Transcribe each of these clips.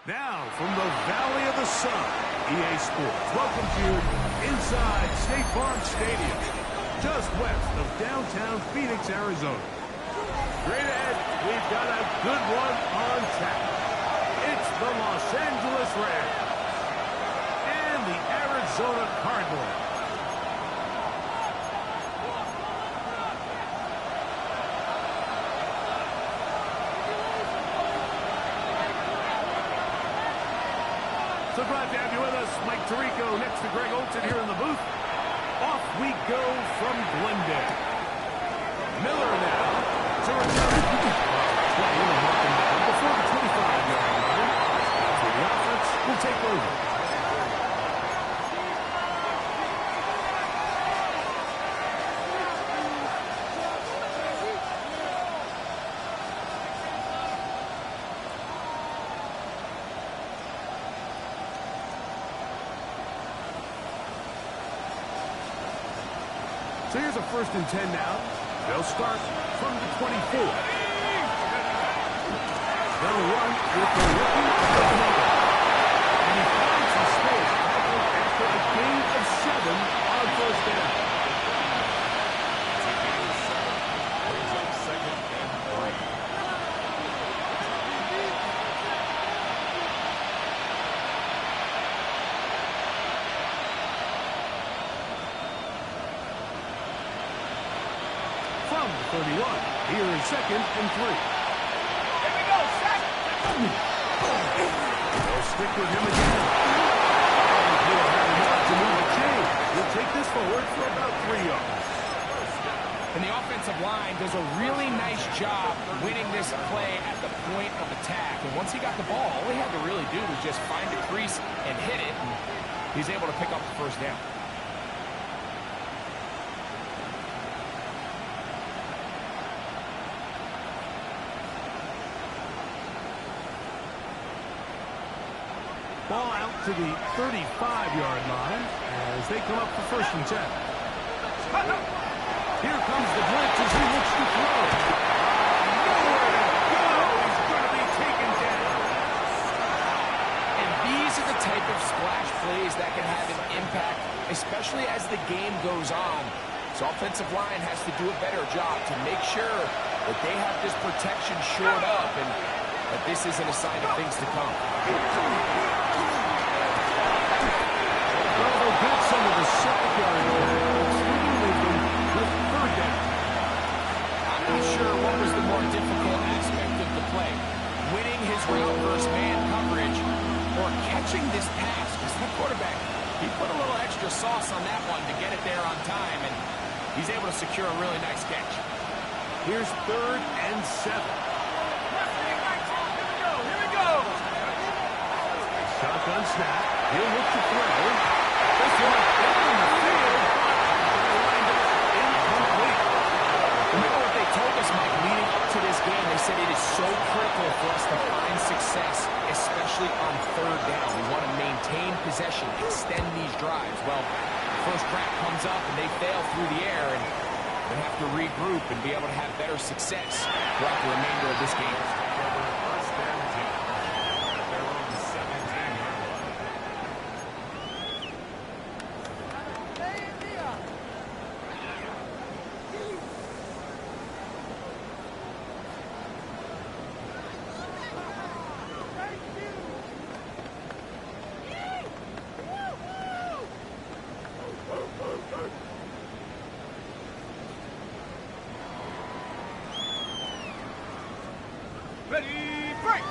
Now, from the Valley of the Sun, EA Sports welcomes you inside State Farm Stadium, just west of downtown Phoenix, Arizona. Straight ahead, we've got a good one on tap. It's the Los Angeles Rams and the Arizona Cardinals. So glad to have you with us. Mike Tirico next to Greg Olson here in the booth. Off we go from Glendale. Miller now to return. Before the 25-yard line. That's where the offense will take over. So here's a 1st and 10 now. They'll start from the 24. They'll run with the rookie. And he finds some space after a gain of 7 on 1st down. Brings up 2nd and 3. From the 31, here is 2nd and 3. Here we go, set! They'll stick with him again. And he'll have enough to move the chain. He'll take this forward for about 3 yards. And the offensive line does a really nice job winning this play at the point of attack. And once he got the ball, all he had to really do was just find the crease and hit it. And he's able to pick up the 1st down. Ball out to the 35-yard line as they come up for 1st and 10. Here comes the blitz as he looks to throw. Nowhere to go. He's going to be taken down. And these are the type of splash plays that can have an impact, especially as the game goes on. This offensive line has to do a better job to make sure that they have this protection shored up and that this isn't a sign of things to come. Well, they'll get some of the secondary guys. With 3rd down. I'm not sure what was the more difficult aspect of the play. Winning his route versus man coverage or catching this pass. Because that quarterback, he put a little extra sauce on that one to get it there on time. And he's able to secure a really nice catch. Here's 3rd and 7. Here we go. Shotgun snap. He'll look to throw. This one down the field. Lined up incomplete. Remember what they told us, Mike, leading up to this game? They said it is so critical for us to find success crack comes up and they fail through the air, and they have to regroup and be able to have better success throughout the remainder of this game. Ready, break!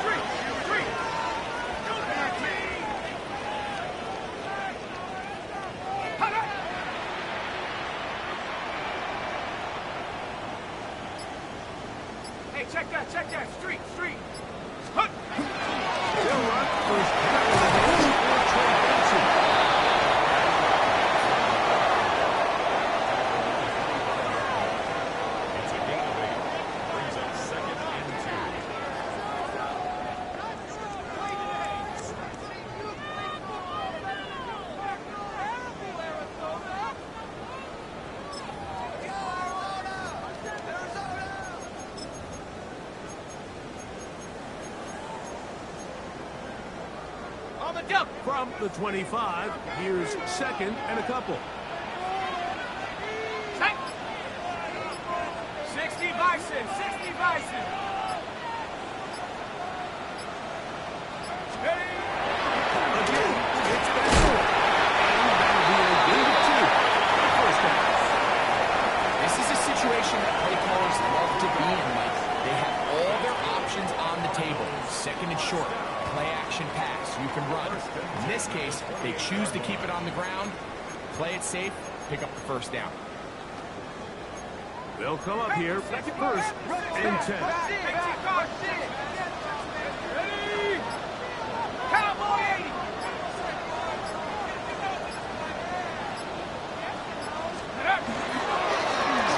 Three! Go back, man! Hey, check that! Street! Hut! They'll run first down to the game for Trey Benson. On the dump! From the 25, here's second and a couple. Check! 60 Bison! Ready? Again, it's Benson. And that'll be a gain of 2. First down. This is a situation that play callers love to be in, Mike. They have all their options on the table. Second and short, play action pass. You can run. In this case, they choose to keep it on the ground, play it safe, pick up the first down. They'll come up here first and 10. Ready? Cowboy 80!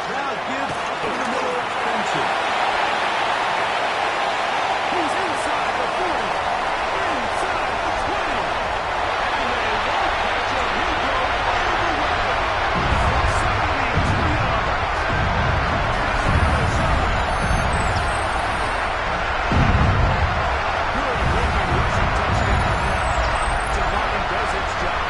Now give in the middle Benson. He's inside the 40, inside the 20. And they won't catch him. He'll go all the way. 72 yards. Good looking rushing touchdown there. Devine does its job.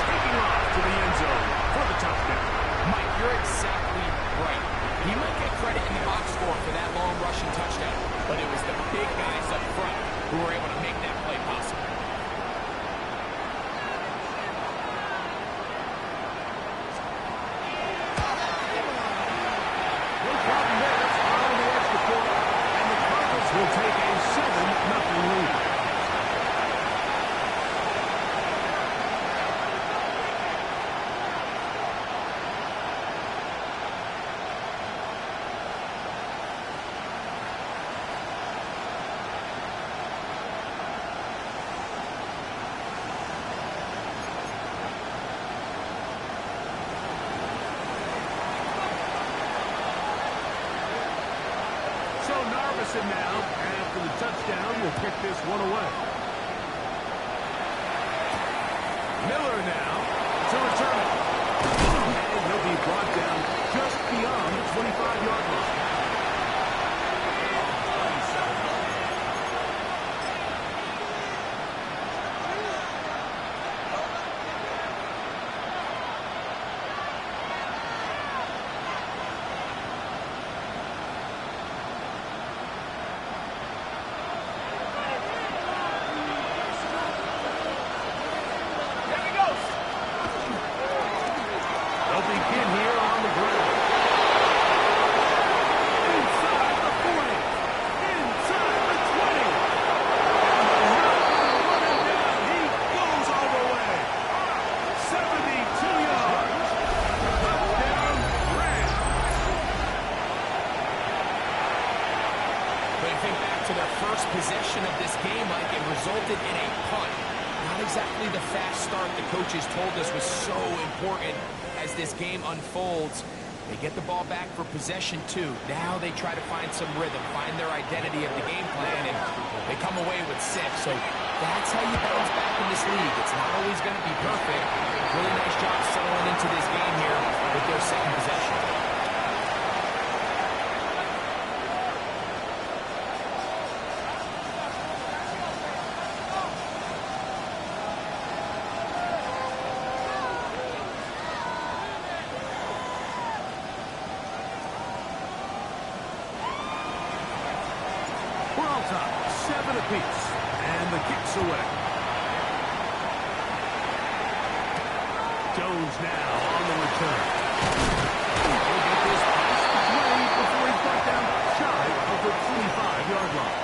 Taking off to the end zone for the touchdown. Mike, you're exactly right. He might get credit in the box score for that long rushing touchdown, but it was the big guys up front who were able to make that play possible. No problem there. It's on the extra point. And the Cardinals will take a 7-0 lead. So Narvison now, after the touchdown, will kick this one away. Miller now to return it. And he'll be brought down just beyond the 25-yard line. There he goes! They'll begin here on the ground. Inside the 40. Inside the 20. And they're not running down. He goes all the way. 72 yards. Touchdown, Rams. But I think back to their first possession of this game, Mike, it resulted in a punt. Not exactly the fast start the coaches told us was so important as this game unfolds. They get the ball back for possession 2. Now they try to find some rhythm, find their identity of the game plan, and they come away with 6. So That's how you bounce back in this league. It's not always going to be perfect. Really nice job settling into this game here with their second possession. We're on top, 7 apiece, and the kick's away. Jones now on the return. He'll get this pass away before he's brought down shy of the 25-yard line.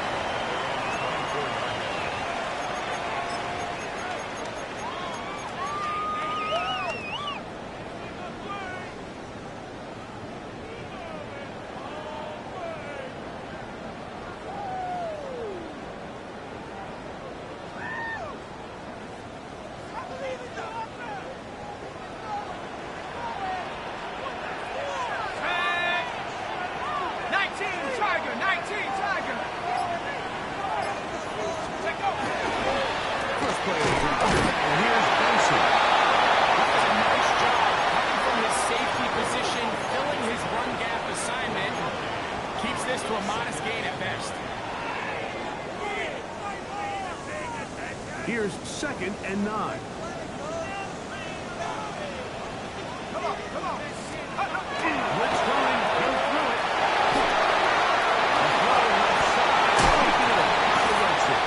Here's 2nd and 9. Come on, come on. Blitz coming, he'll throw it. The throw left side, taking it up to the right side.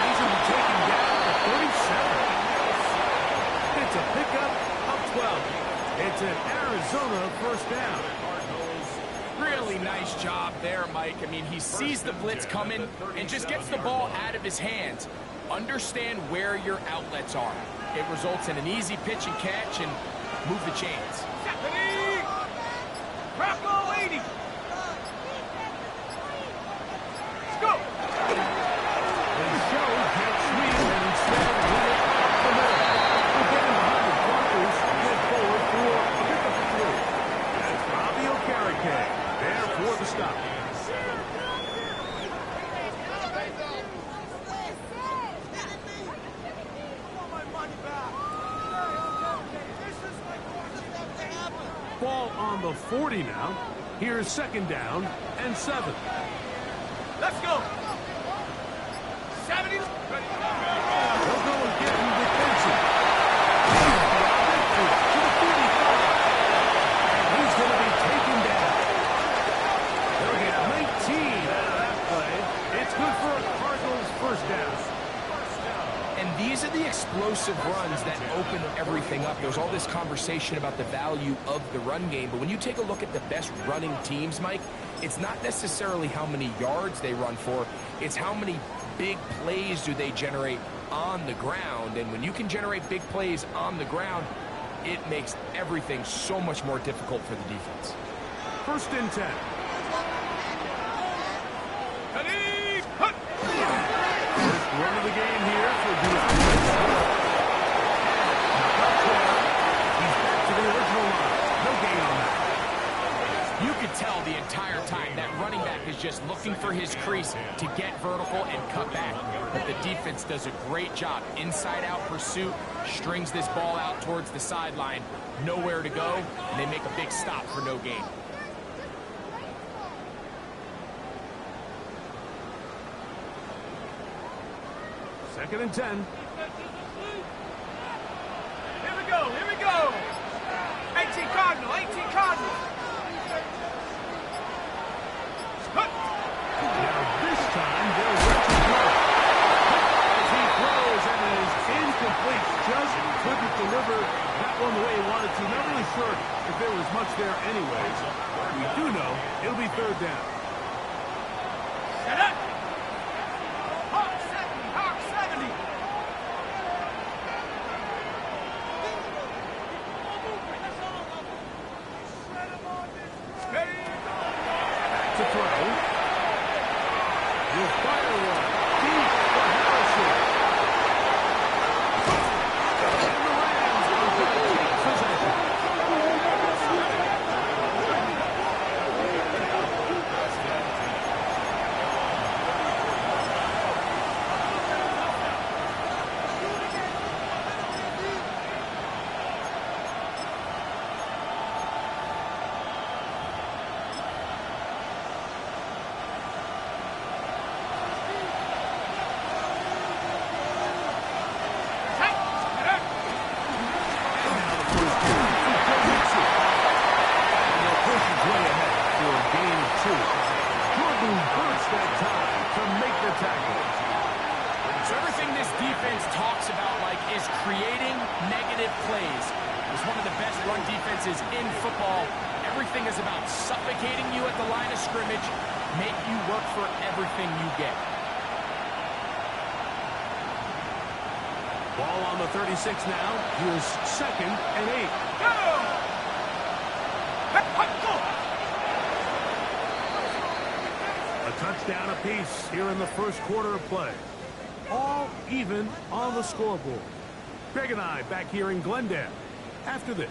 He's going to be taken down at 37. It's a pickup of 12. It's an Arizona first down. Really nice job there, Mike. I mean, he sees the blitz coming and just gets the ball out of his hands. Understand where your outlets are. It results in an easy pitch and catch and move the chains. Crocodile 80. Let's go. They show jet sweep and instead run it up the middle. We're getting behind the Broncos to get forward for a pickup of 3. That's Robbie Okereke there for the stop. Ball on the 40 now. Here's 2nd down and 7. Let's go. 70. They'll go again with Benson. To the 45. And he's going to be taken down. They'll get 19 out of that play. It's good for a Cardinals first down. And these are the explosive runs that open everything up. There's all this conversation about the value of the run game, but when you take a look at the best running teams, Mike, it's not necessarily how many yards they run for, it's how many big plays do they generate on the ground. And when you can generate big plays on the ground, it makes everything so much more difficult for the defense. 1st and 10. Run of the game here for Dion. He's back to the original line. No gain on that. You could tell the entire time that running back is just looking for his crease to get vertical and cut back. But the defense does a great job. Inside-out pursuit, strings this ball out towards the sideline. Nowhere to go, and they make a big stop for no gain. 2nd and 10. Here we go, here we go. 18 Cardinal, 18 Cardinal. Now this time they'll let you throw. As he throws and it is incomplete. Just couldn't deliver that one the way he wanted to. Not really sure if there was much there anyways. We do know it'll be 3rd down. Set up. Hawk 70, Hawk 70. To throw. Will fire one. Deep for Harrison. And the Rams are going to take possession. is one of the best run defenses in football. Everything is about suffocating you at the line of scrimmage, make you work for everything you get. Ball on the 36 now. Here's 2nd and 8. Go! A touchdown apiece here in the first quarter of play. All even on the scoreboard. Greg and I back here in Glendale after this.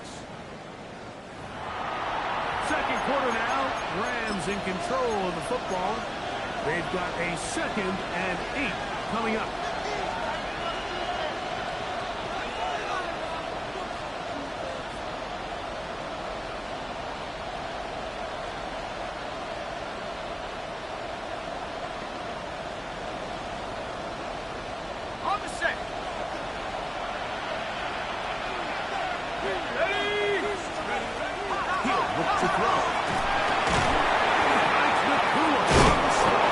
Second quarter now. Rams in control of the football. They've got a 2nd and 8 coming up. On the set. Ready? He'll look to throw. Nice with Pua on the stop.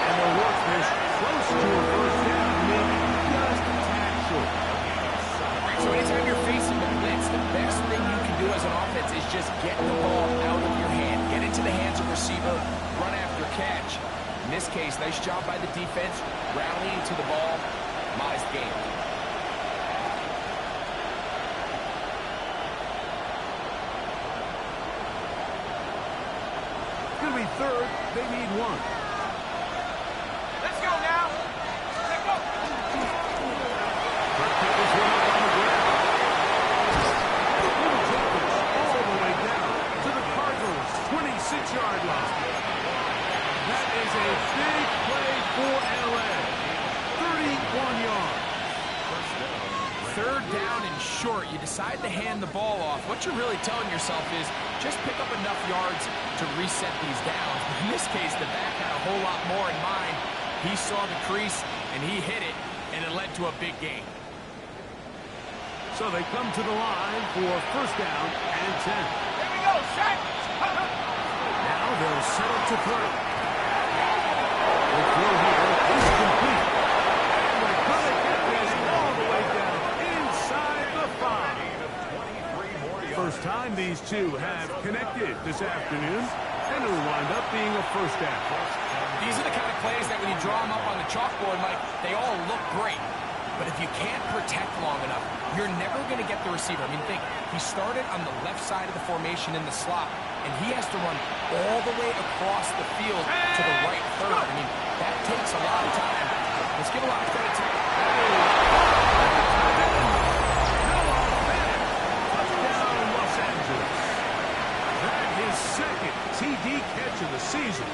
And the Wolffish close to a first down, maybe just a tad short. So anytime you're facing the blitz, the best thing you can do as an offense is just get the ball out of your hand. Get into the hands of receiver, run after catch. In this case, nice job by the defense, rallying to the ball. Modest game. It's going to be 3rd. They need 1. Let's go now. Let's go. Trying to pick this one up on the ground. Little take this all the way down to the Cardinals' 26-yard line. That is a big play for L.A. 31 yards. 3rd down and short. You decide to hand the ball off. What you're really telling yourself is just pick up enough yards to reset these downs. In this case, the back had a whole lot more in mind. He saw the crease, and he hit it, and it led to a big gain. So they come to the line for 1st down and 10. Here we go, set. Now they'll set up to throw. The throw here is complete. And they're going to get this all the way down inside the 5. First time these two have connected this afternoon, and it'll wind up being a first down. These are the kind of plays that when you draw them up on the chalkboard, Mike, they all look great. But if you can't protect long enough, you're never going to get the receiver. I mean, think, he started on the left side of the formation in the slot, and he has to run all the way across the field to the right third. I mean, that takes a lot of time. Let's give a lot of credit to him. Touchdown, Los Angeles. That his 2nd TD catch of the season.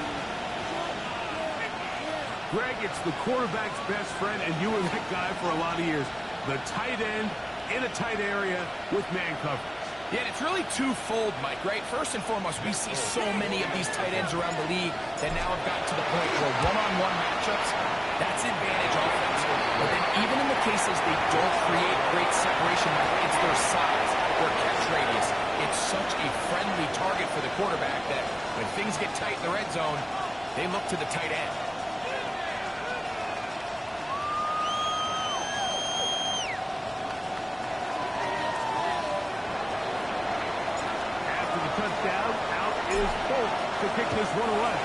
Greg, it's the quarterback's best friend, and you were that guy for a lot of years. The tight end in a tight area with man coverage. Yeah, and it's really twofold, Mike, right? First and foremost, we see so many of these tight ends around the league that now have gotten to the point where one-on-one matchups, that's advantage offense. But then even in the cases they don't create great separation, it's their size or catch radius. It's such a friendly target for the quarterback that when things get tight in the red zone, they look to the tight end. Touchdown, out is Bolt to kick this one away.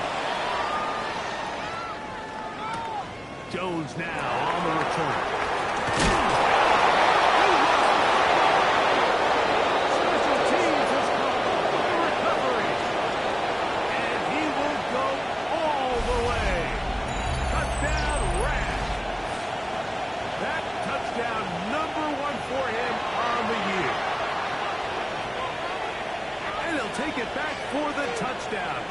Jones now on the return. Special teams has come for the recovery. And he will go all the way. Touchdown, Rash. That touchdown #1 for him on the year. Take it back for the touchdown.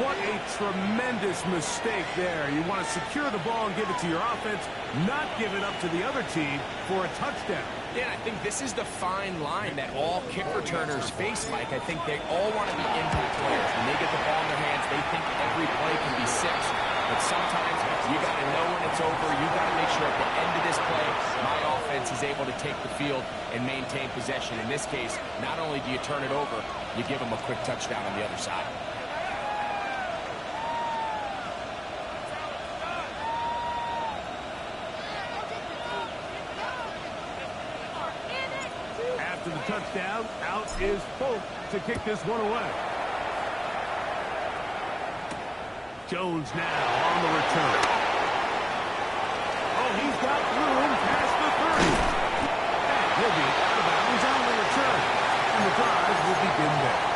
What a tremendous mistake there. You want to secure the ball and give it to your offense, not give it up to the other team for a touchdown. Yeah, I think this is the fine line that all kick returners face, Mike. I think they all want to be impact players. When they get the ball in their hands, they think every play can be 6. But sometimes you got to know when it's over. You got to make sure at the end of this play, my offense is able to take the field and maintain possession. In this case, not only do you turn it over, you give them a quick touchdown on the other side. After the touchdown, out is Folk to kick this one away. Jones now on the return. Oh, he's got room past the 30. And he'll be out of bounds on the return. And the drive will begin there.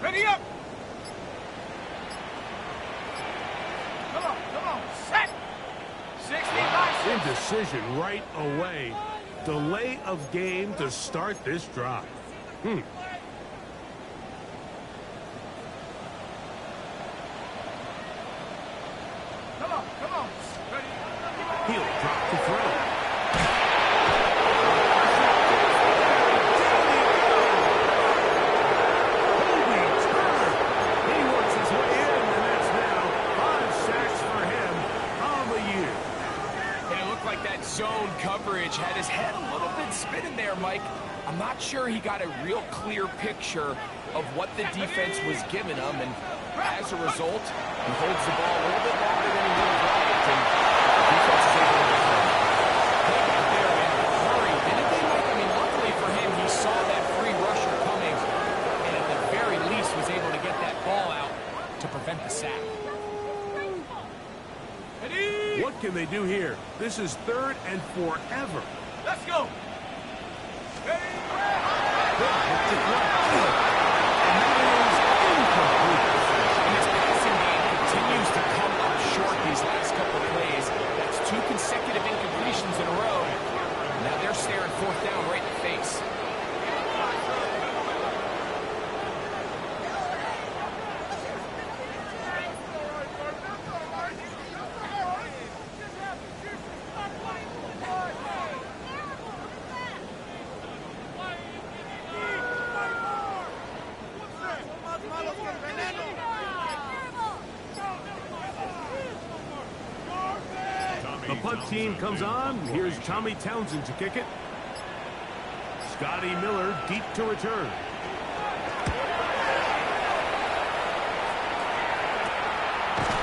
Ready up! Come on, set! 65. Indecision right away. Delay of game to start this drive. Come on. Ready? He'll drop the throw. Zone coverage had his head a little bit spinning there, Mike. I'm not sure he got a real clear picture of what the defense was giving him, and as a result, he holds the ball a little bit longer than he would have liked, and the defense is able to defend. They got there in a hurry, didn't they, Mike? I mean, luckily for him, he saw that free rusher coming, and at the very least was able to get that ball out to prevent the sack. What can they do here? This is 3rd and forever. Let's go. And that is incomplete. And this passing game continues to come up short these last couple of plays. That's 2 consecutive incompletions in a row. Now they're staring 4th down right in the face. The punt team comes on. Here's Tommy Townsend to kick it. Scotty Miller deep to return.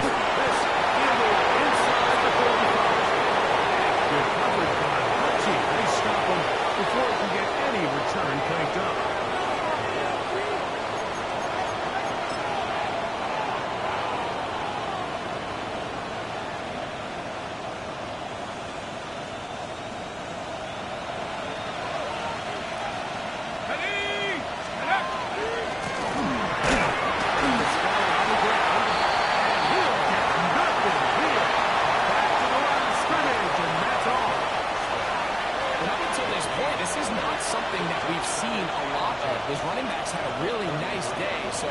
This fielded inside the 45. Good coverage by Hutchie. They stop him before he can get any return cranked up. His running backs had a really nice day, so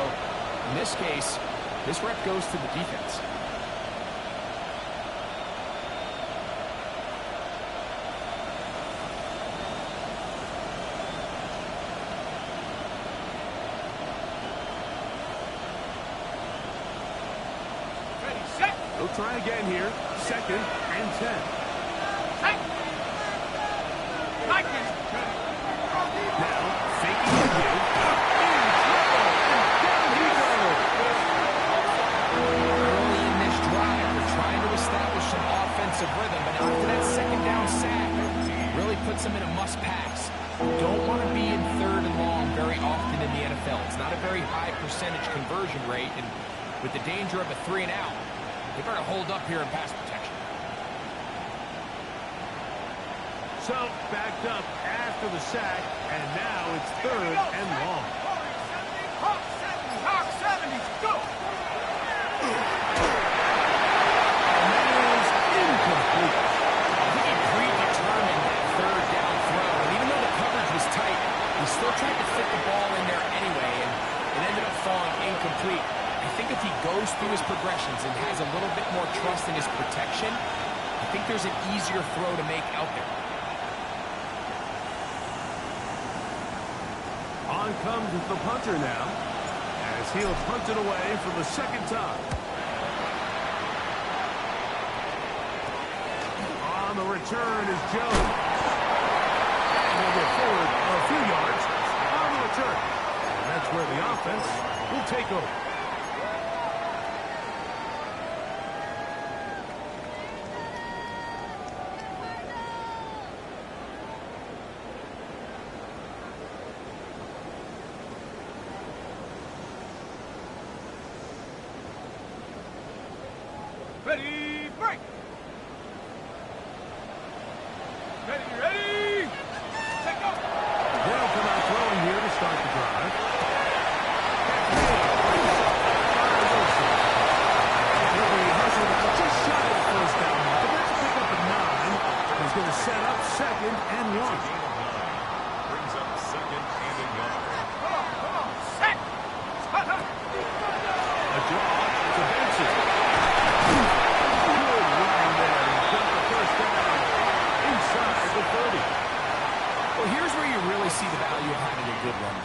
in this case, this rep goes to the defense. Ready, set. They'll try again here. 2nd and 10. Set. Like this. Now, faking the give. In trouble, and down he goes. Early in this drive, they're trying to establish some offensive rhythm, but after that 2nd down sack, really puts them in a must-pass. Don't want to be in 3rd and long very often in the NFL. It's not a very high percentage conversion rate, and with the danger of a 3 and out, they better hold up here in pass protection. So, backed up after the sack, and now it's 3rd and long. Hawk 70, go! And that is incomplete. I think he predetermined that 3rd down throw, and even though the coverage was tight, he still tried to fit the ball in there anyway, and it ended up falling incomplete. I think if he goes through his progressions and has a little bit more trust in his protection, I think there's an easier throw to make out there. On comes the punter now, as he'll punt it away for the second time. On the return is Jones. And he'll get forward a few yards on the return. And that's where the offense will take over. Ready, break! Ready, take go! They'll come out throwing here to start the drive. He'll be hustled out just shy of the first down. But let's pick up a 9. He's going to set up 2nd and 1. Brings up 2nd and 1. Come on, set! A draw to Benson. Good run there. He's got the first down inside the 30. Well, here's where you really see the value of having a good run.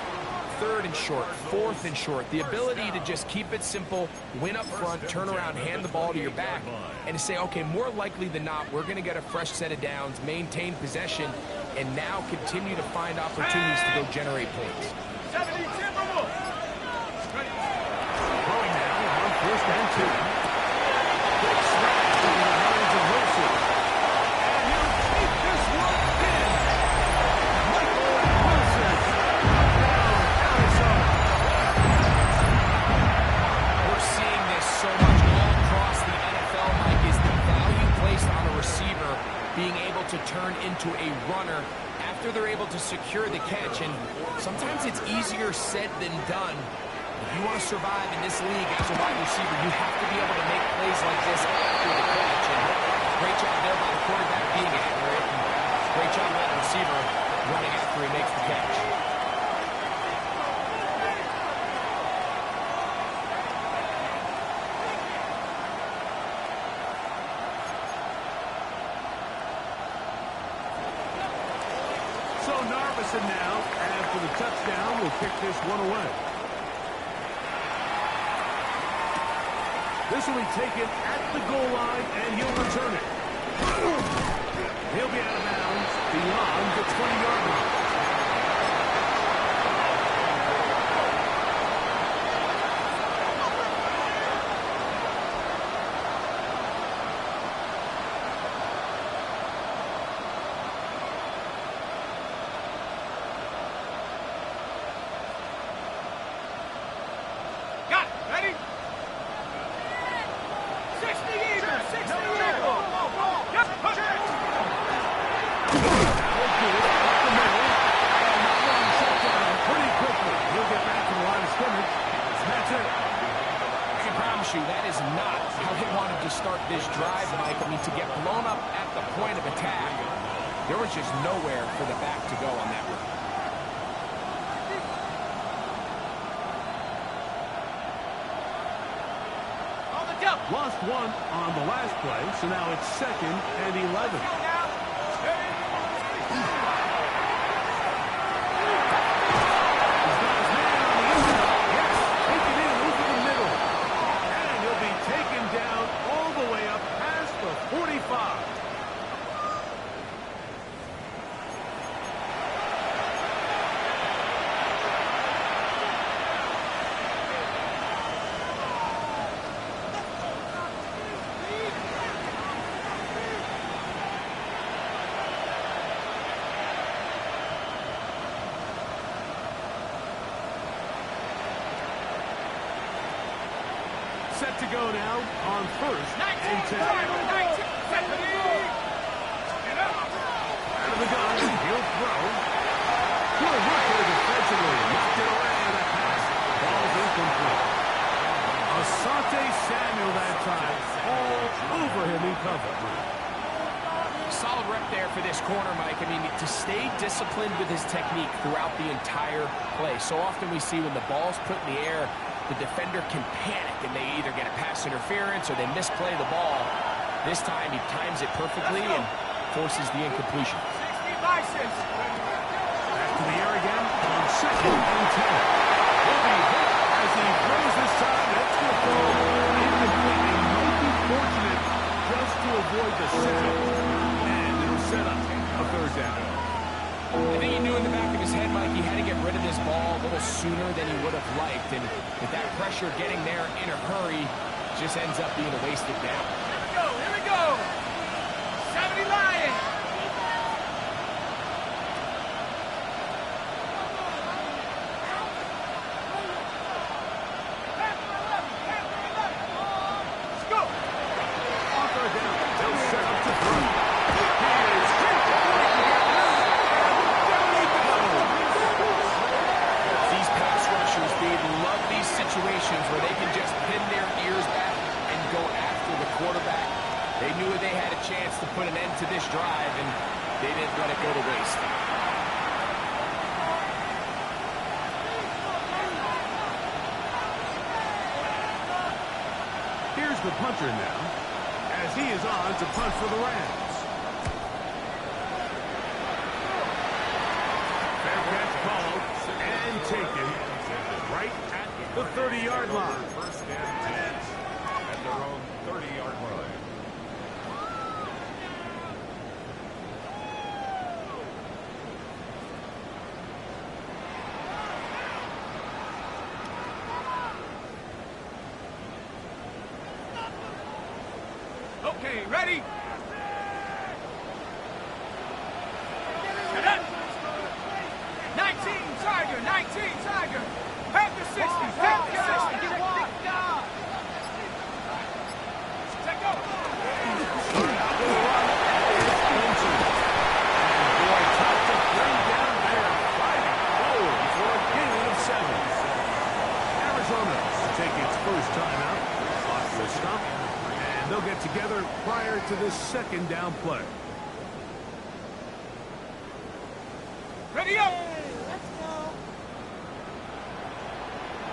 3rd and short, 4th and short. The ability to just keep it simple, win up front, turn around, hand the ball to your back, and to say, okay, more likely than not, we're going to get a fresh set of downs, maintain possession, and now continue to find opportunities to go generate points. 70 Timberwolves! Throwing now on 1st and 2. Quick snap into the hands of Wilson. And he'll take this one in. Michael Wilson. Down, Arizona. We're seeing this so much all across the NFL, Mike, is the value placed on a receiver being able to turn into a runner after they're able to secure the catch. And sometimes it's easier said than done. If you want to survive in this league as a wide receiver, you have to be able to make plays like this after the catch. And great job there by the quarterback being accurate. And great job by the receiver running after he makes the catch. So Narvison now, after the touchdown, will kick this one away. This will be taken at the goal line, and he'll return it. He'll be out of bounds beyond the 20-yard line. Got it, ready? 60 even, 60 even! Yes, push it! Pretty quickly. He'll get back to the line of scrimmage. That's it. I can promise you that is not how they wanted to start this drive, Mike. I mean, to get blown up at the point of attack, there was just nowhere for the back to go on that one. On the jump! Lost one on the last play, so now it's 2nd and 11. Go now! Ready? He's got his man on the inside. Yes, take it in over the middle. And he'll be taken down all the way up past the 45. Set to go now on 1st and 10. 19, set the lead! Get up! Out of the gun, he'll throw. Good work there defensively. Knocked it away on that pass. Ball's incomplete. Asante Samuel that time. All over him in cover. Solid rep there for this corner, Mike. I mean, to stay disciplined with his technique throughout the entire play. So often we see when the ball's put in the air, the defender can panic and they either get a pass interference or they misplay the ball. This time he times it perfectly and forces the incompletion. 60 vices. Back to the air again on second and 10. He'll be hit as he throws this time. That's going to fall incomplete. He might be fortunate just to avoid the sack. And it'll set up a third down. I think he knew in the back of his head, Mike, he had to get rid of this ball a little sooner than he would have liked. And with that pressure getting there in a hurry, just ends up being a wasted down. Here we go. 70 Lions. Let's go. On third down, they'll set up to throw. He is hit. Down he goes. These pass rushers, they love these situations where they can just pin their ears back and go after the quarterback. They knew they had a chance to put an end to this drive, and they didn't let it go to waste. Here's the punter now, as he is on to punt for the Rams. Fair catch called and taken right at the 30-yard line. First and 10 at their own 30-yard line. Okay, ready? Set up. 19 Tiger, 19 Tiger. Panther 60, Panther 60. Take go. Start out with a run. It's Benson. And boy, tough to bring down there. Fighting forward for a gain of 7. Arizona will take its first time out. Clock will stop. And they'll get together prior to this second down play. Ready up.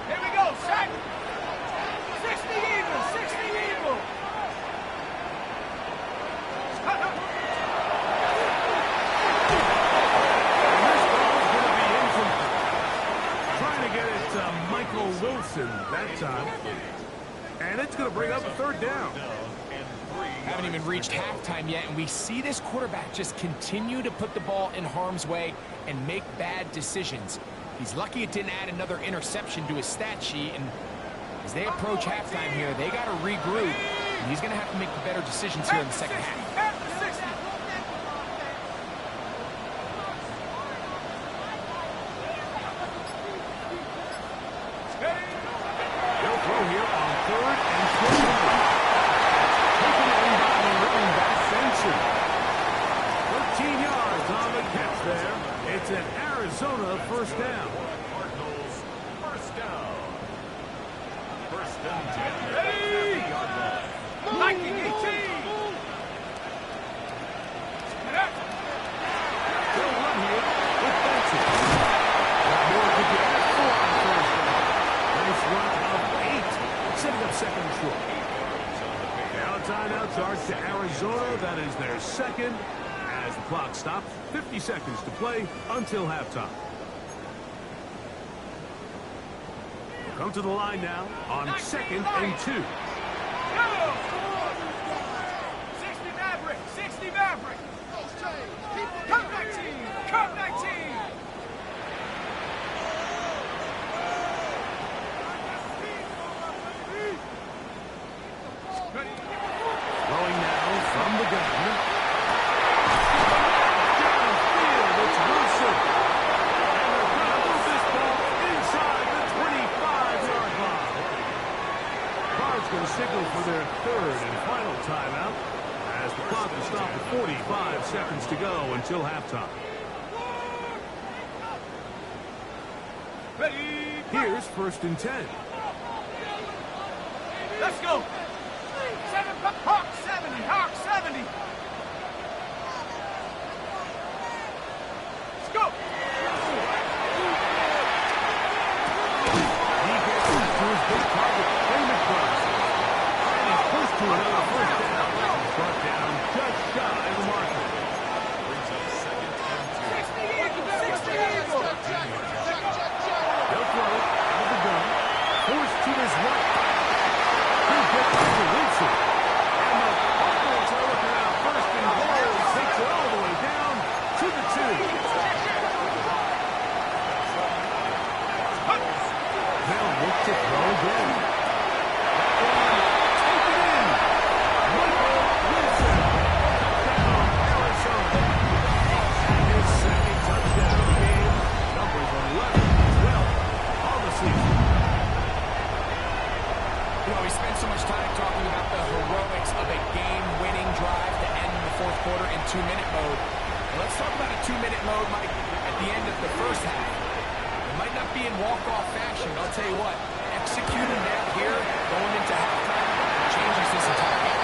Here we go, set. 60 Eagles, 60 Eagles. And this ball is going to be incomplete. Trying to get it to Michael Wilson that time. And it's going to bring up a third down. Haven't even reached halftime yet, and we see this quarterback just continue to put the ball in harm's way and make bad decisions. He's lucky it didn't add another interception to his stat sheet, and as they approach halftime here, they got to regroup, and he's going to have to make the better decisions here in the second half. Panther 60. They'll throw here on third and 21. Taken in by the running back, Benson. 13 yards on the catch there. It's an Arizona first down. Cardinals first down. First and 10 Ready? at the 30-yard line. Mikey, 18. Set up. They'll run here with Benson. What more could you ask for on first down? Nice run of 8. Setting up second and short. Now timeout charge to Arizona. That is their second. As the clock stops, 50 seconds to play until halftime. We'll come to the line now on second and 2. Go. 60 Maverick, 60 Maverick. Come 19, come 19. Ready? Throwing now from the gun. Downfield, it's Wilson. And they're going to move this ball inside the 25-yard line. Cards going to signal for their third and final timeout as the clock will stop at 45 seconds to go until halftime. Ready? Here's first and 10. Let's go. Hawk 70, Hawk 70. Let's go. He gets it to his big target, Raymond Cross. And he's pushed to another first down. 2-minute mode. And let's talk about a 2-minute mode, Mike, at the end of the first half. It might not be in walk-off fashion, but I'll tell you what, executing that here, going into halftime, changes this entire game.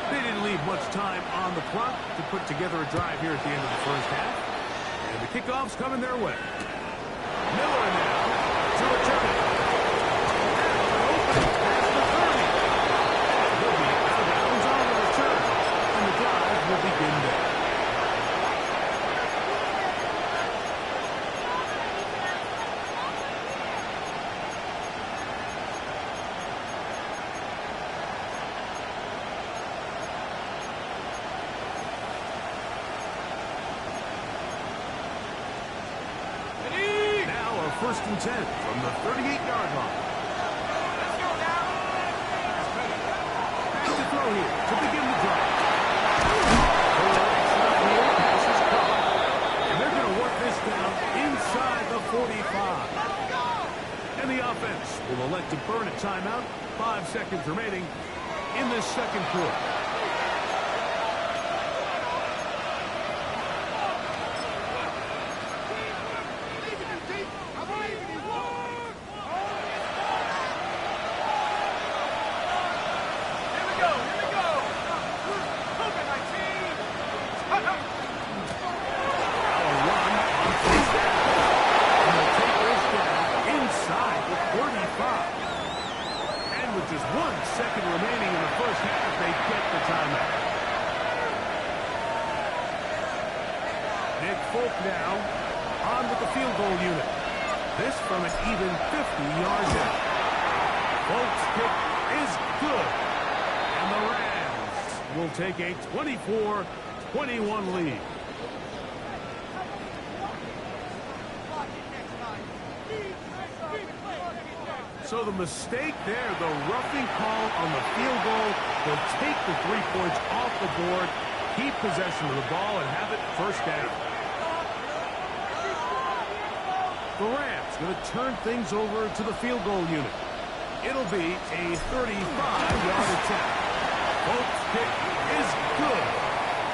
They didn't leave much time on the clock to put together a drive here at the end of the first half. And the kickoff's coming their way. Miller now to return it. Open past the 30. He'll be out of bounds on the return. And the drive will begin there. First and 10 from the 38-yard line. Let's go now. Back to throw here to begin the drive. And they're going to work this down inside the 45. And the offense will elect to burn a timeout. 5 seconds remaining in this second quarter. Just 1 second remaining in the first half, they get the timeout. Nick Folk now on with the field goal unit. This from an even 50 yards out. Folk's kick is good. And the Rams will take a 24-21 lead. So the mistake there, the roughing call on the field goal, will take the 3 points off the board, keep possession of the ball, and have it first down. The Rams going to turn things over to the field goal unit. It'll be a 35-yard attack. Folks' kick is good.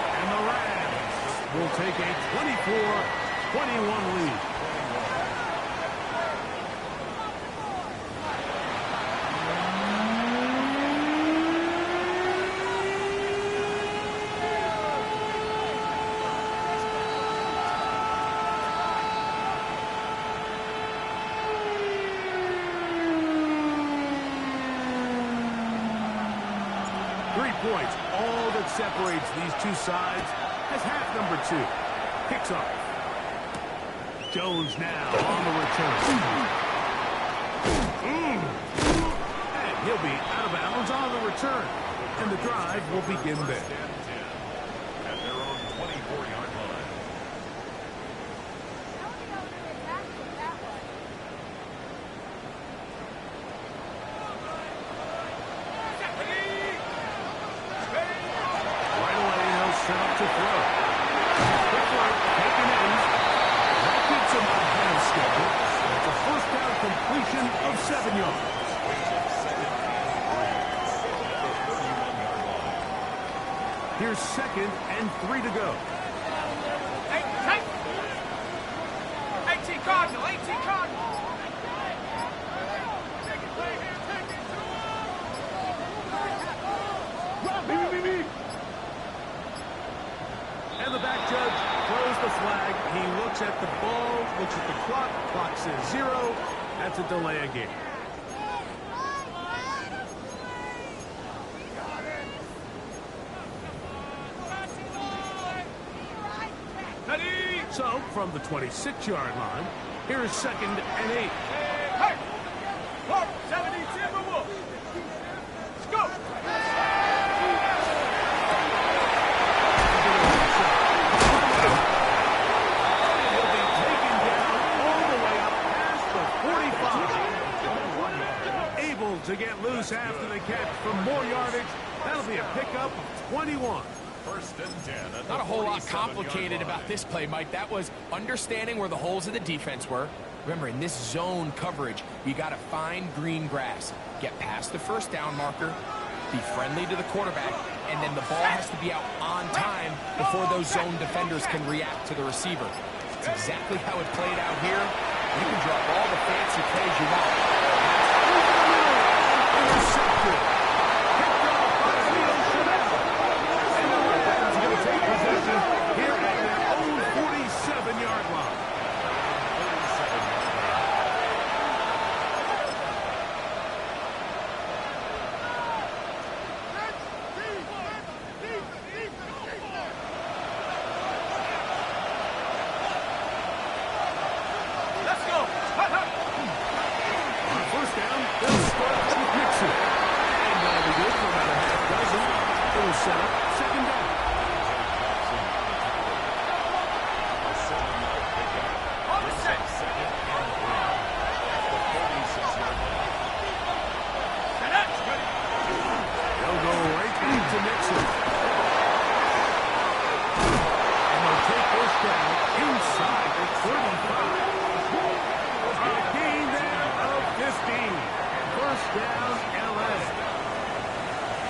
And the Rams will take a 24-21 lead. Points, all that separates these two sides as half number 2 kicks off. Jones now on the return. And he'll be out of bounds on the return. And the drive will begin there. At their own 24-yard line. Set up to throw. Quick work, taken in. That keeps him ahead of schedule. It's a first down completion of 7 yards. Here's 2nd and 3 to go. 18 Cardinal, 18 Cardinal. And the back judge throws the flag. He looks at the ball, looks at the clock. Clock says 0. That's a delay of game. Ready? So, from the 26-yard line, here is 2nd and 8. Hey! 70 Timberwolves! Let's go! He'll be taken down all the way up past the 45. Able to get loose after the catch for more yardage. That'll be a pickup of 21. 1st and 10. At Not a whole lot 47-yard complicated line. about this play, Mike. That was understanding where the holes of the defense were. Remember, in this zone coverage, you got to find green grass. Get past the 1st down marker, be friendly to the quarterback, and then the ball has to be out on time before those zone defenders can react to the receiver. It's exactly how it played out here. You can drop all the fancy plays you want. Intercepted. Picked off by Leo Chanel. And the Rams going to take possession here at their own 47-yard line. Let's go! On 1st down, they'll start with Nixon. And that'll be good for about a half dozen. It'll set up 2nd down. On the set! 2nd and 3. The 46-yard line. And that's good! They'll go right back to Nixon. And they'll take this down inside the 35. A gain there of 15. 1st down, LA.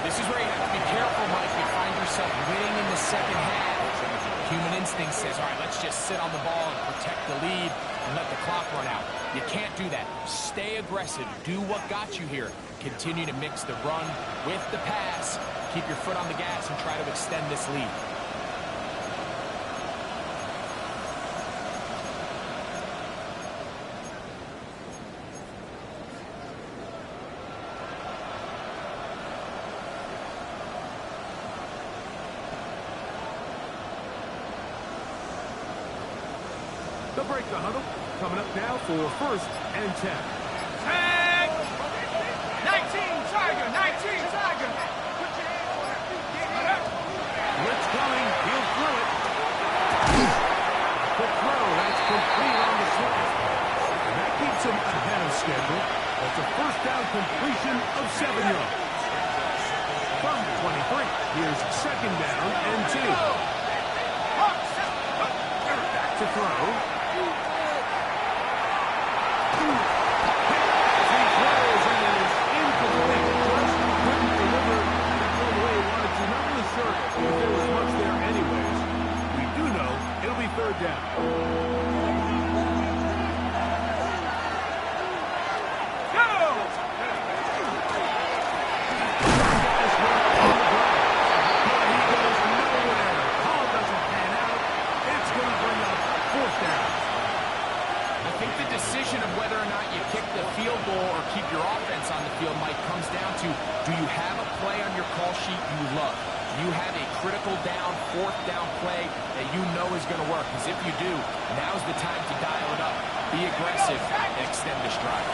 This is where you have to be careful, Mike. You find yourself winning in the 2nd half. Human instinct says, all right, let's just sit on the ball and protect the lead and let the clock run out. You can't do that. Stay aggressive. Do what got you here. Continue to mix the run with the pass. Keep your foot on the gas and try to extend this lead. They'll break the huddle. Coming up now for 1st and 10. Tag! 19 Tiger! 19 Tiger! Blitz coming. He'll throw it. The throw. That's complete on the slant. And that keeps him ahead of schedule. That's a 1st down completion of 7 yards. From 23, here's 2nd down and 2. Back to throw. He throws and it is incomplete. Just couldn't deliver that one the way he wanted to. Not really sure if there was much there anyways. We do know it'll be 3rd down. Go! Guys run on the ground. But he goes nowhere. Call doesn't pan out. It's going to bring up 4th down. I think the decision of whether or not you kick the field goal or keep your offense on the field, Mike, comes down to, do you have a play on your call sheet you love? You have a critical down, 4th down play that you know is going to work. Because if you do, now's the time to dial it up. Be aggressive and extend this drive.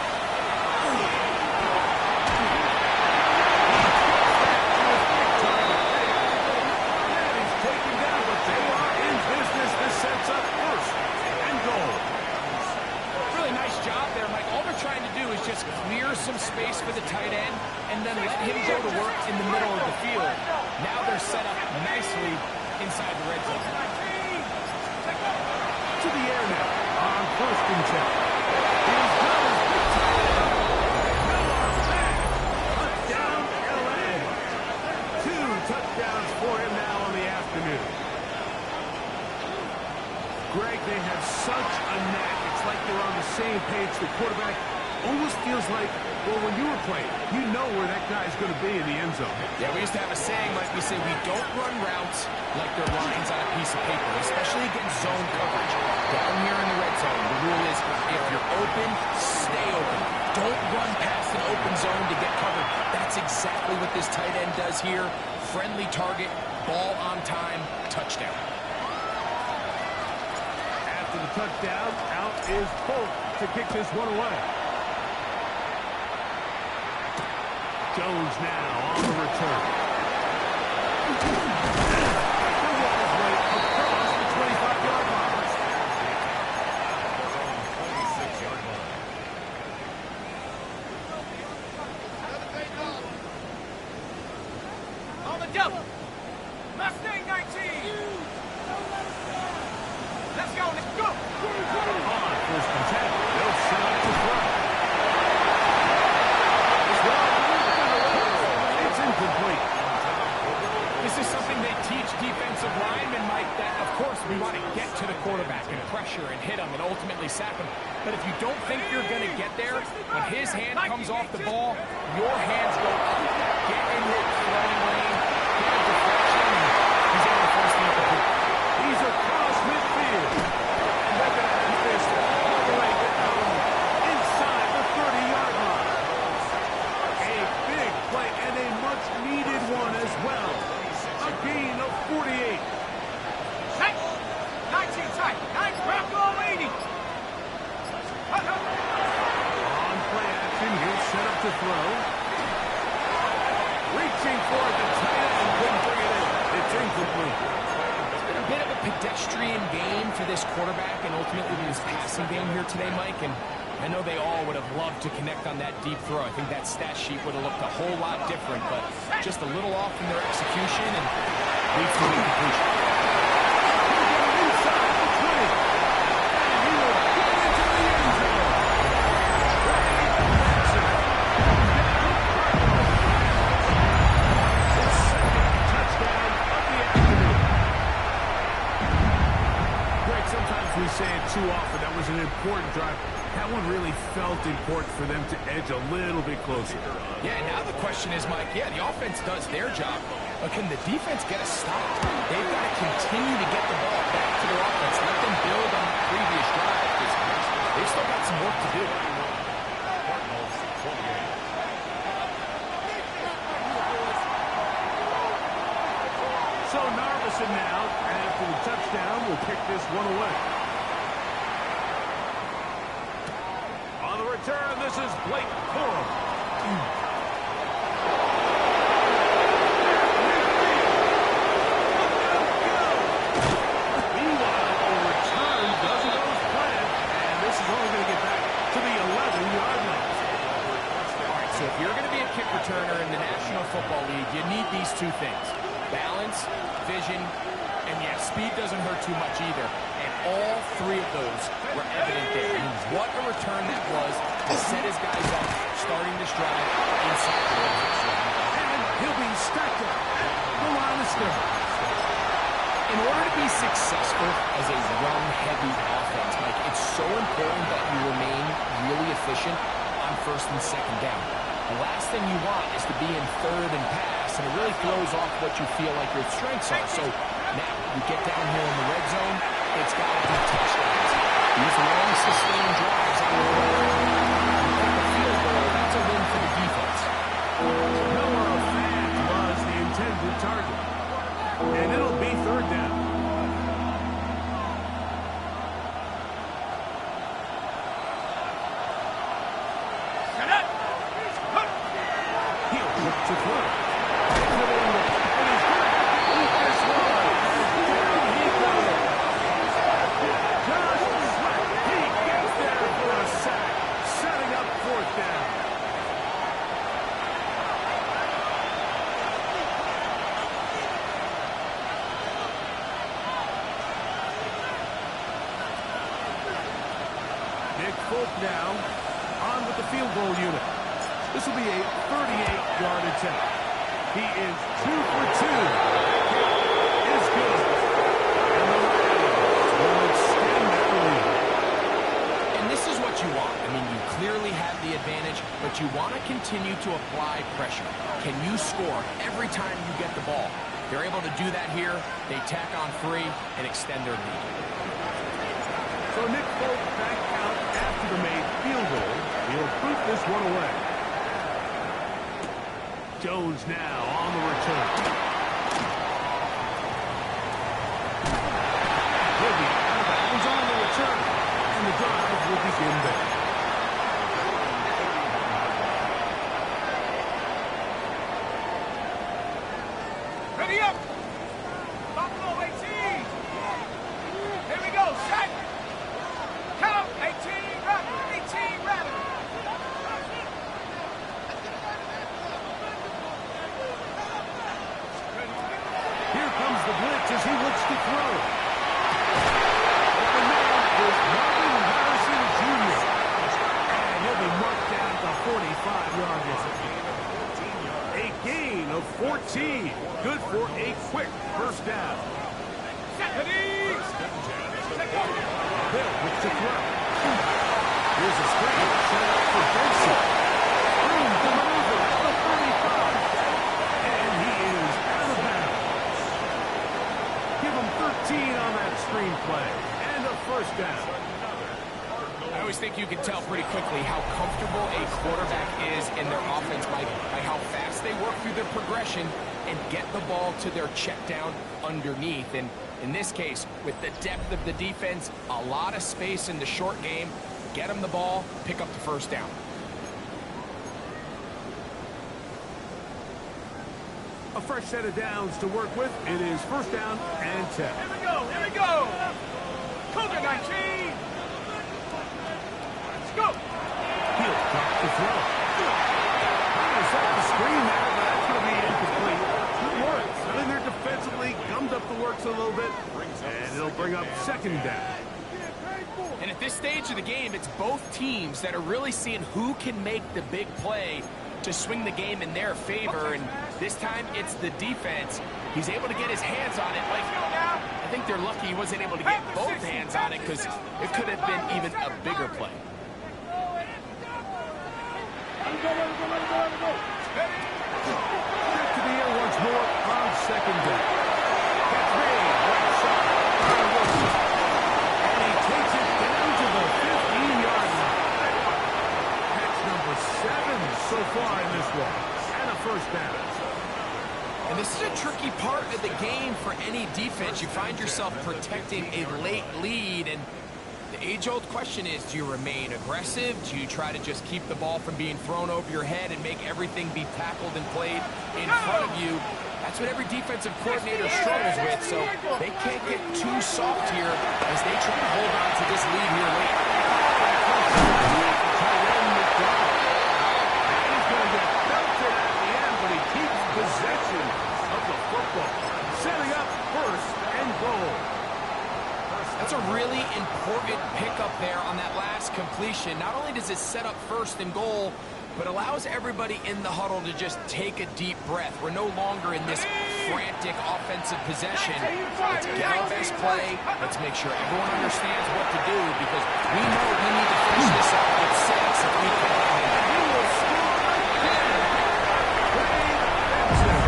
He's taken down, but they are in business. This sets up 1st and goal. Really nice job there, Mike. All they're trying to do is just clear some space for the tight end and then let him go to work in the middle of the field. Now they're set up nicely inside the red zone. To the air now on 1st and 10. He's got his big tight end. Miller back. Touchdown, LA. 2 touchdowns for him now on the afternoon. Greg, they have such a knack. It's like they're on the same page. The quarterback almost feels like, well, when you were playing, you know where that guy's going to be in the end zone. Yeah, we used to have a saying, like we say, we don't run routes like they're lines on a piece of paper, especially against zone coverage. Down here in the red zone, the rule is if you're open, stay open. Don't run past an open zone to get covered. That's exactly what this tight end does here. Friendly target, ball on time, touchdown. After the touchdown, out is Polk to kick this one away. Jones now on the return. The ball is right across the 25-yard line. 26-yard line. On the double. Mustang 19. Let's go. Let's go. On first and 10. They'll set up to throw. It's incomplete. This is something they teach defensive linemen, Mike, that, of course, we want to get to the quarterback and pressure and hit him and ultimately sack him. But if you don't think you're going to get there, when his hand comes off the ball, your hands go up. Get in the throwing lane, get a deflection, and he's able to force the incomplete. He's across midfield. And they're going to have this all the way down inside the 30-yard line. A big play and a much-needed one as well. A gain of 48. Set. 19 tight. 9 grab goal 80. On play action, he'll set up to throw. Reaching for it, the tight end couldn't bring it in. It's incomplete. It's been a bit of a pedestrian game for this quarterback and ultimately this passing game here today, Mike. And I know they all would have loved to connect on that deep throw. I think that stat sheet would have looked a whole lot different, but just a little off in their execution and leads to incompletion. Inside the 20. And he will get into the end zone. His second touchdown of the afternoon. Greg, sometimes we say it too often. That was an important drive. That one really felt important for them to edge a little bit closer. Yeah, now the question is, Mike, the offense does their job, but can the defense get a stop? They've got to continue to get the ball back to their offense. Let them build on that previous drive because they've still got some work to do. Cardinals 28. So Narveson now, after the touchdown, will kick this one away. On the return, this is Blake Corum. Meanwhile, a return doesn't go as planned, and this is only going to get back to the 11-yard line. All right, so if you're going to be a kick returner in the National Football League, you need these two things. Balance, vision, and yeah, speed doesn't hurt too much either. And all three of those were evident there. I mean, what a return that was to set his guys up, starting this drive inside the red zone. And he'll be stacked up at the line of scrimmage. In order to be successful as a run-heavy offense, Mike, it's so important that you remain really efficient on first and second down. The last thing you want is to be in third and pass, and it really throws off what you feel like your strengths are. So now you get down here in the red zone, it's got to be touchdowns. These long, sustained drives on the road, you get the field goal, that's a win for the defense. Noah Fant was the intended target. And it'll be third down. Set up. He'll look to throw. And he's good. Eat this one. Down he goes. Josh Sweat. He gets there for a sack. Setting up fourth down. Nick Folk now on with the field goal unit. This will be a 38-yard attempt. He is 2 for 2. Kick is good. And the Rams will extend that lead. And this is what you want. I mean, you clearly have the advantage, but you want to continue to apply pressure. Can you score every time you get the ball? They're able to do that here. They tack on 3 and extend their lead. So Nick Folk back out after the made field goal. He'll boot this one away. Jones now on the return. He'll be out of bounds on the return. to throw. Here's a screen set up for Benson. Room to maneuver at the 35. And he is out of bounds. Give him 13 on that screen play. And a first down. I always think you can tell pretty quickly how comfortable a quarterback is in their offense by how fast they work through their progression and get the ball to their check down underneath. And in this case, with the depth of the defense, a lot of space in the short game, get them the ball, pick up the first down. A fresh set of downs to work with. It is first down and 10. Here we go, here we go. Cougar 19. Let's go. He'll drop the throw. He's off the screen there, but that's going to be incomplete. Good work. So in there defensively, gummed up the works a little bit, and it'll bring up second down. And at this stage of the game, it's both teams that are really seeing who can make the big play to swing the game in their favor. And this time, it's the defense. He's able to get his hands on it. Like, I think they're lucky he wasn't able to get both hands on it because it could have been even a bigger play. Back to the air once more on second down. Catch made, right side. And he takes it down to the 15-yard line. Catch number 7 so far in this one. And a first down. And this is a tricky part of the game for any defense. You find yourself protecting a late lead, and the age-old question is, do you remain aggressive? Do you try to just keep the ball from being thrown over your head and make everything be tackled and played in front of you? That's what every defensive coordinator struggles with, so they can't get too soft here as they try to hold on to this lead here late. He's going to get belted at the end, but he keeps possession of the football. Setting up first and goal. That's a really important pickup there on that last completion. Not only does it set up first and goal, but allows everybody in the huddle to just take a deep breath. We're no longer in this frantic offensive possession. Let's get our best play. Let's make sure everyone understands what to do because we know we need to finish this up with 6 if we can. He will score again. Benson.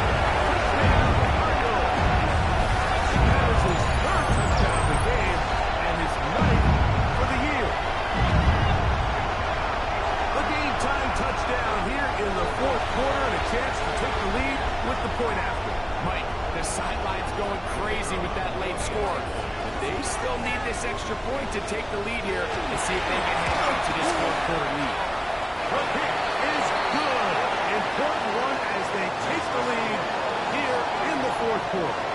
That is his third touchdown of the game and his 9th for the year. A game-time touchdown here in the fourth quarter and a chance to take the lead with the point after. Mike, the sideline's going crazy with that late score. But they still need this extra point to take the lead here and see if they can hang on to this fourth quarter lead. The hit is good. Important one as they take the lead here in the fourth quarter.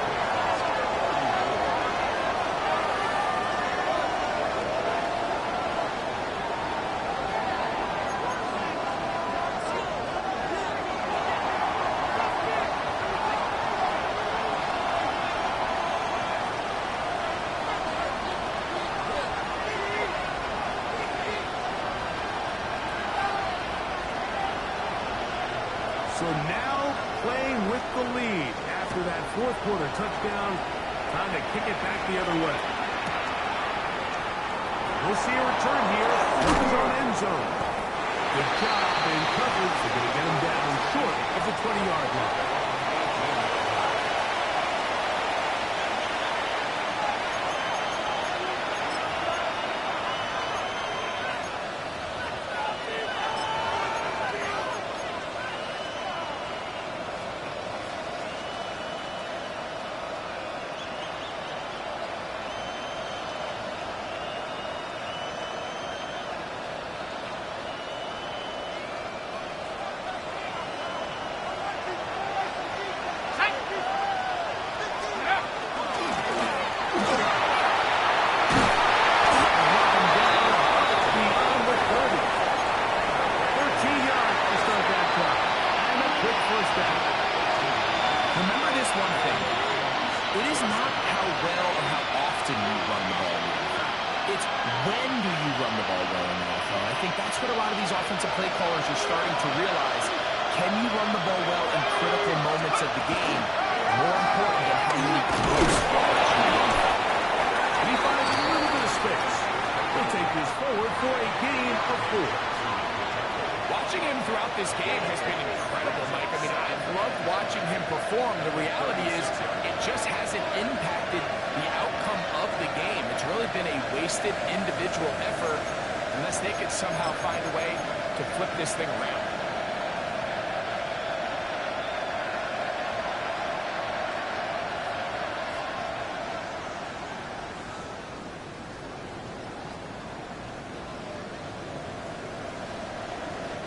So now playing with the lead after that fourth quarter touchdown. Time to kick it back the other way. We'll see a return here from his own end zone. Good job in coverage. They're going to get him down short of the 20-yard line. Remember this one thing. It is not how well or how often you run the ball. It's when do you run the ball well in the NFL. I think that's what a lot of these offensive play callers are starting to realize. Can you run the ball well in critical moments of the game? More important than how many close balls you run. He finds a little bit of space. He'll perform. The reality is it just hasn't impacted the outcome of the game. It's really been a wasted individual effort unless they could somehow find a way to flip this thing around.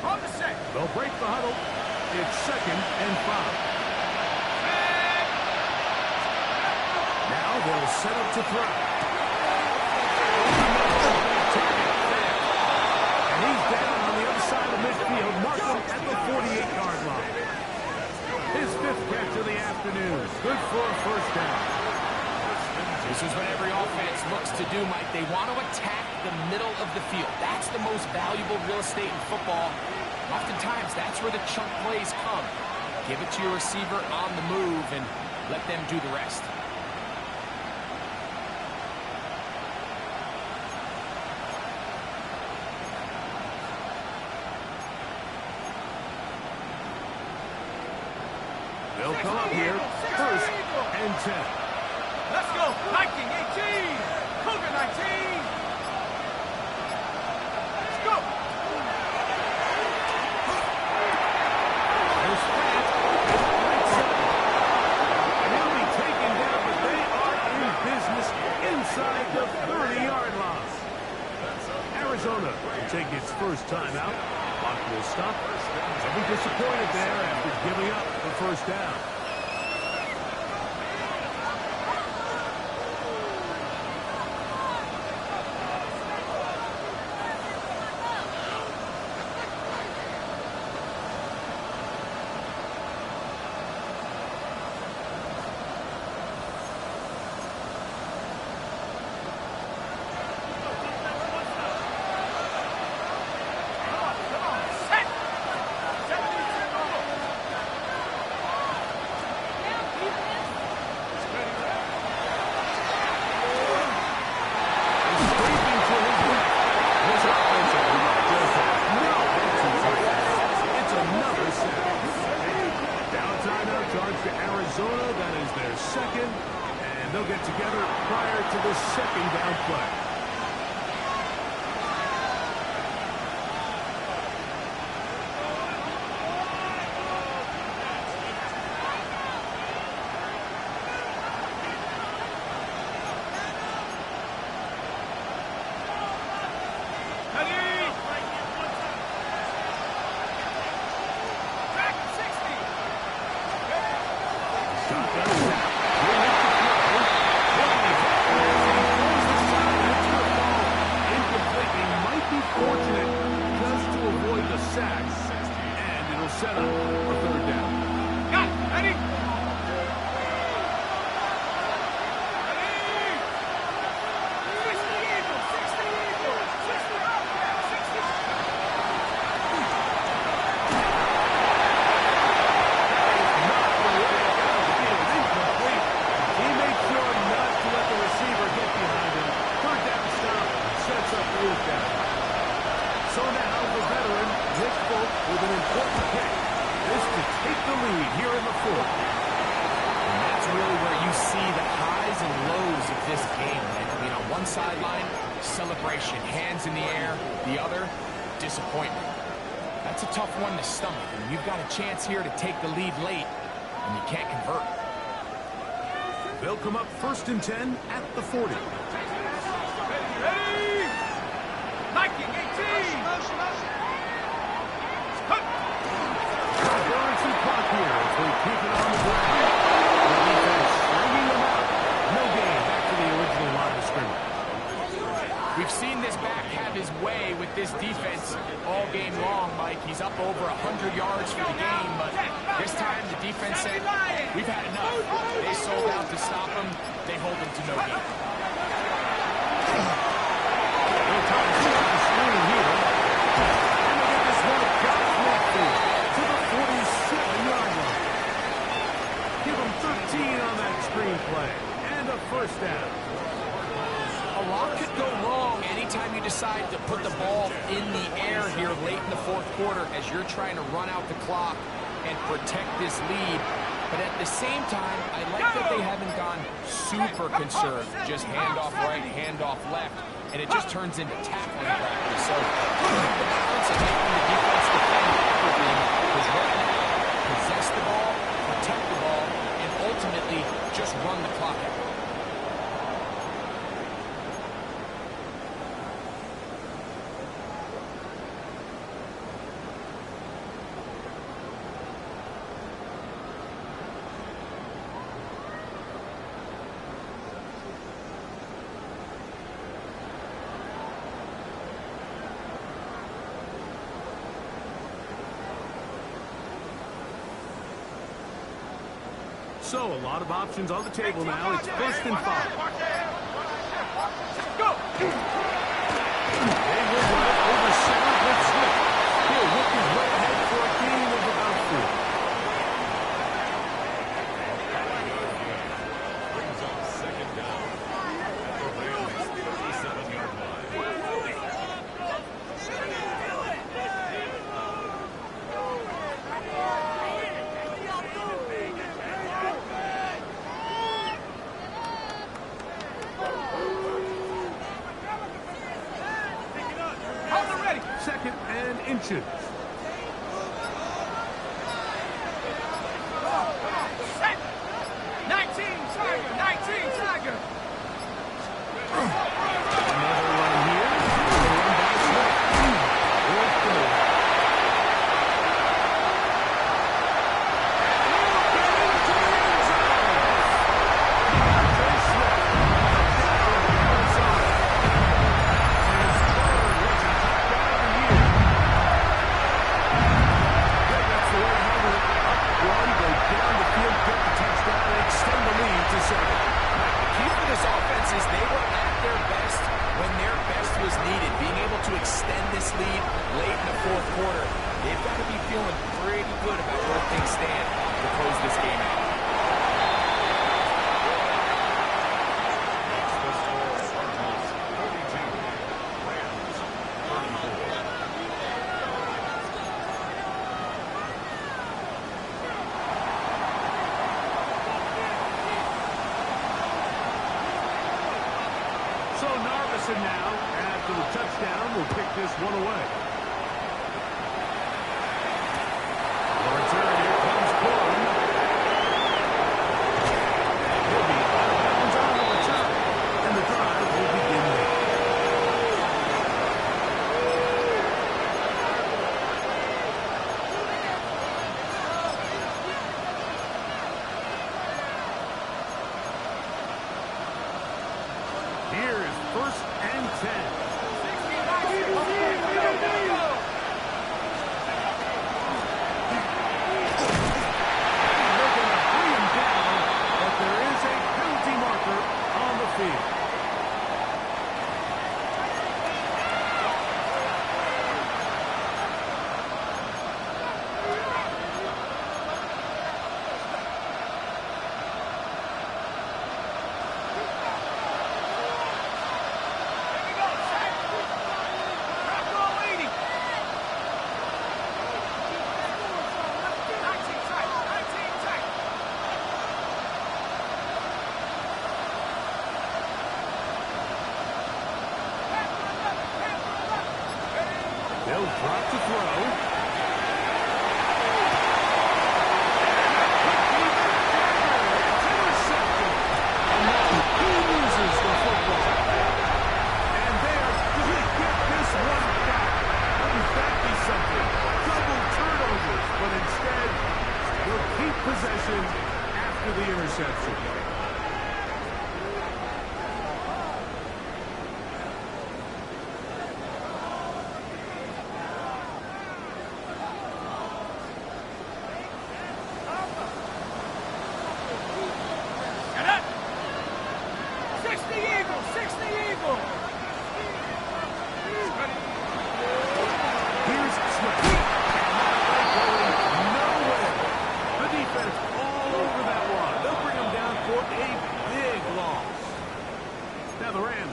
On the set. They'll break the huddle. It's 2nd and 5. Now they'll set up to throw. And he's down on the other side of midfield. Mark him at the 48-yard line. His 5th catch of the afternoon. Good for a first down. This is what every offense looks to do, Mike. They want to attack the middle of the field. That's the most valuable real estate in football. Oftentimes, that's where the chunk plays come. Give it to your receiver on the move and let them do the rest. They'll come up here. 1st and 10. Let's go. Viking 18. Cougar 19. Let's go. There's Fant at the right side. And he'll be taken down, but they are in business inside the 30-yard line. Arizona will take its first time out. Clock will stop. They'll be disappointed there after giving up the first down. Arizona, that is their 2nd, and they'll get together prior to the 2nd down play. Set up for 3rd down. Got it. Ready? Ready? 60 Eagles. 60 Eagles. 60 up there. 60. Not the way it got to be. It was incomplete. He made sure not to let the receiver get behind him. 3rd down stop sets up 4th down. So now the veteran, Nick Folk, with an important kick. This to take the lead here in the 4th. And that's really where you see the highs and lows of this game. Right? I mean, on one sideline, celebration, hands in the air. The other, disappointment. That's a tough one to stomach. And you've got a chance here to take the lead late, and you can't convert. They'll come up 1st and 10 at the 40. Ready? Viking 18. Some clock here as they keep it on the ground. The defense stringing them out. No gain. Back to the original line of scrimmage. We've seen this back have his way with this defense all game long, Mike. He's up over 100 yards for the game, but this time the defense said, we've had enough. They sold out to stop him. They hold him to no gain. No time to stop the screen here. And they get this one across midfield to the 47-yard line. Give them 13 on that screen play. And a first down. A lot could go wrong anytime you decide to put the ball in the air here late in the 4th quarter as you're trying to run out the clock and protect this lead. But at the same time, I like that they haven't gone super conserved. Just handoff right, handoff left, and it just turns into tackling practice. So the balance of making the defense defend accurately is right now possess the ball, protect the ball, and ultimately just run the clock out. So, a lot of options on the table now. It's 1st and 5. Go! They will run it over center with Swift. He'll look his way ahead for a gain of about 4. Brings up second down. The Rams 37-yard line. Second and inches. Set! 19 Tiger! 19 Tiger! Another run here. Run by Swift. Fourth goal. Now, after the touchdown, will pick this one away. Return, here comes Corum. He'll be out of bounds on the return, and the drive will begin there. Here is 1st and 10. They're going to bring him down, but there is a penalty marker on the field. They'll drop to throw. It's intercepted. And now he loses the football. And they are going to get this one back. Wouldn't that be something? Double turnovers, but instead, they'll keep possession after the interception.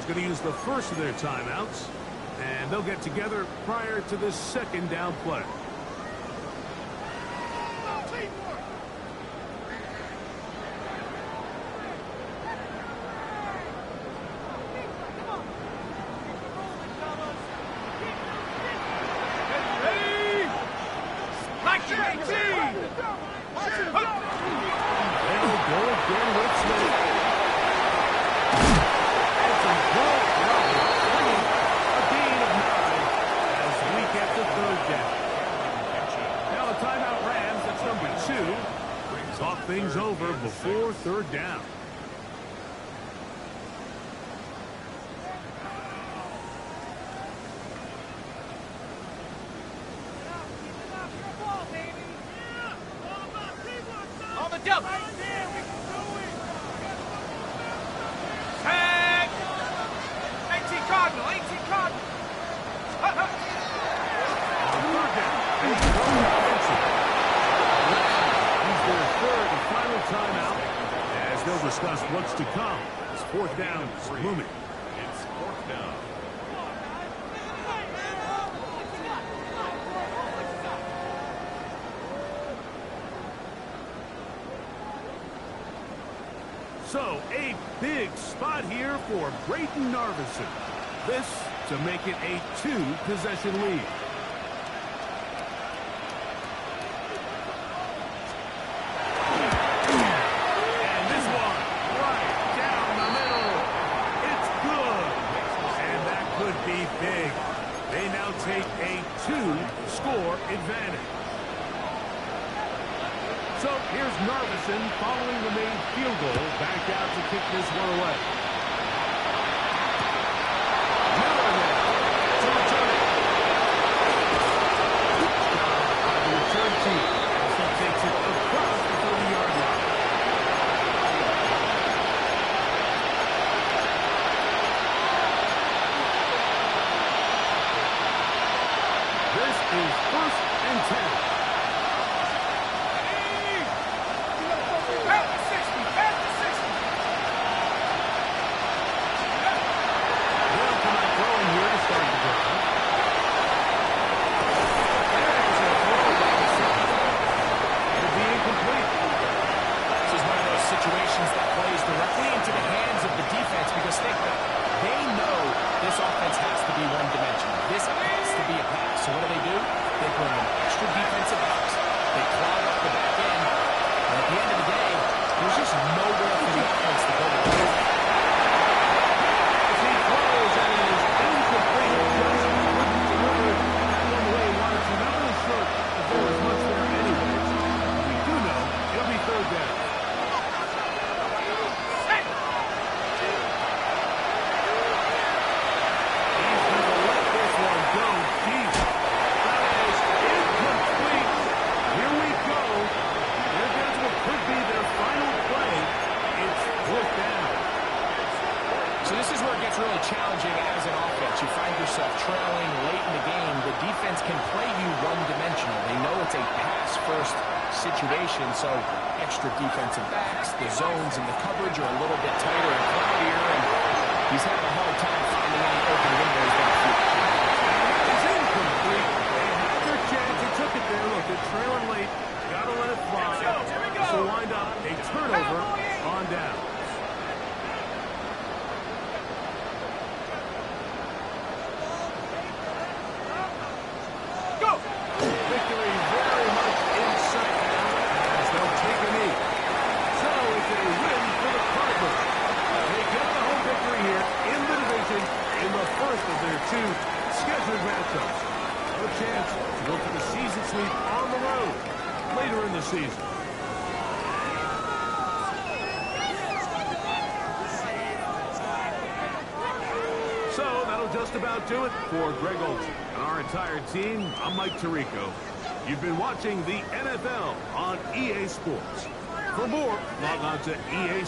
Going to use the first of their timeouts, and they'll get together prior to this 2nd down play. before third down. On the double. Tag. 18 Cardinal, 18 Cardinal. He's their third and final timeout as they'll discuss what's to come. It's fourth down is looming. It's fourth down. So, a big spot here for Brayton Narveson. This to make it a two-possession lead. And this one right down the middle. It's good. And that could be big. They now take a two-score advantage. So here's Narveson following the main field goal, back out to kick this one away. Miller there to return it. By the return team as he takes it across the 30-yard line. This is 1st and 10. So extra defensive backs, the zones and the coverage are a little bit tighter and cloudier, and he's having a hard time finding any open windows downfield. It's incomplete. They had their chance. They took it there. Look, they're trailing late. Got to let it fly. So wind up a turnover on down. Go! Victory very much in sight now as they'll take a knee. So it's a win for the Cardinals. They get the home victory here in the division in the first of their two scheduled matchups. No chance to go for the season sweep on the road later in the season. So that'll just about do it for Greg Olsen and our entire team. I'm Mike Tirico. You've been watching the NFL on EA Sports. For more, log on to EA Sports.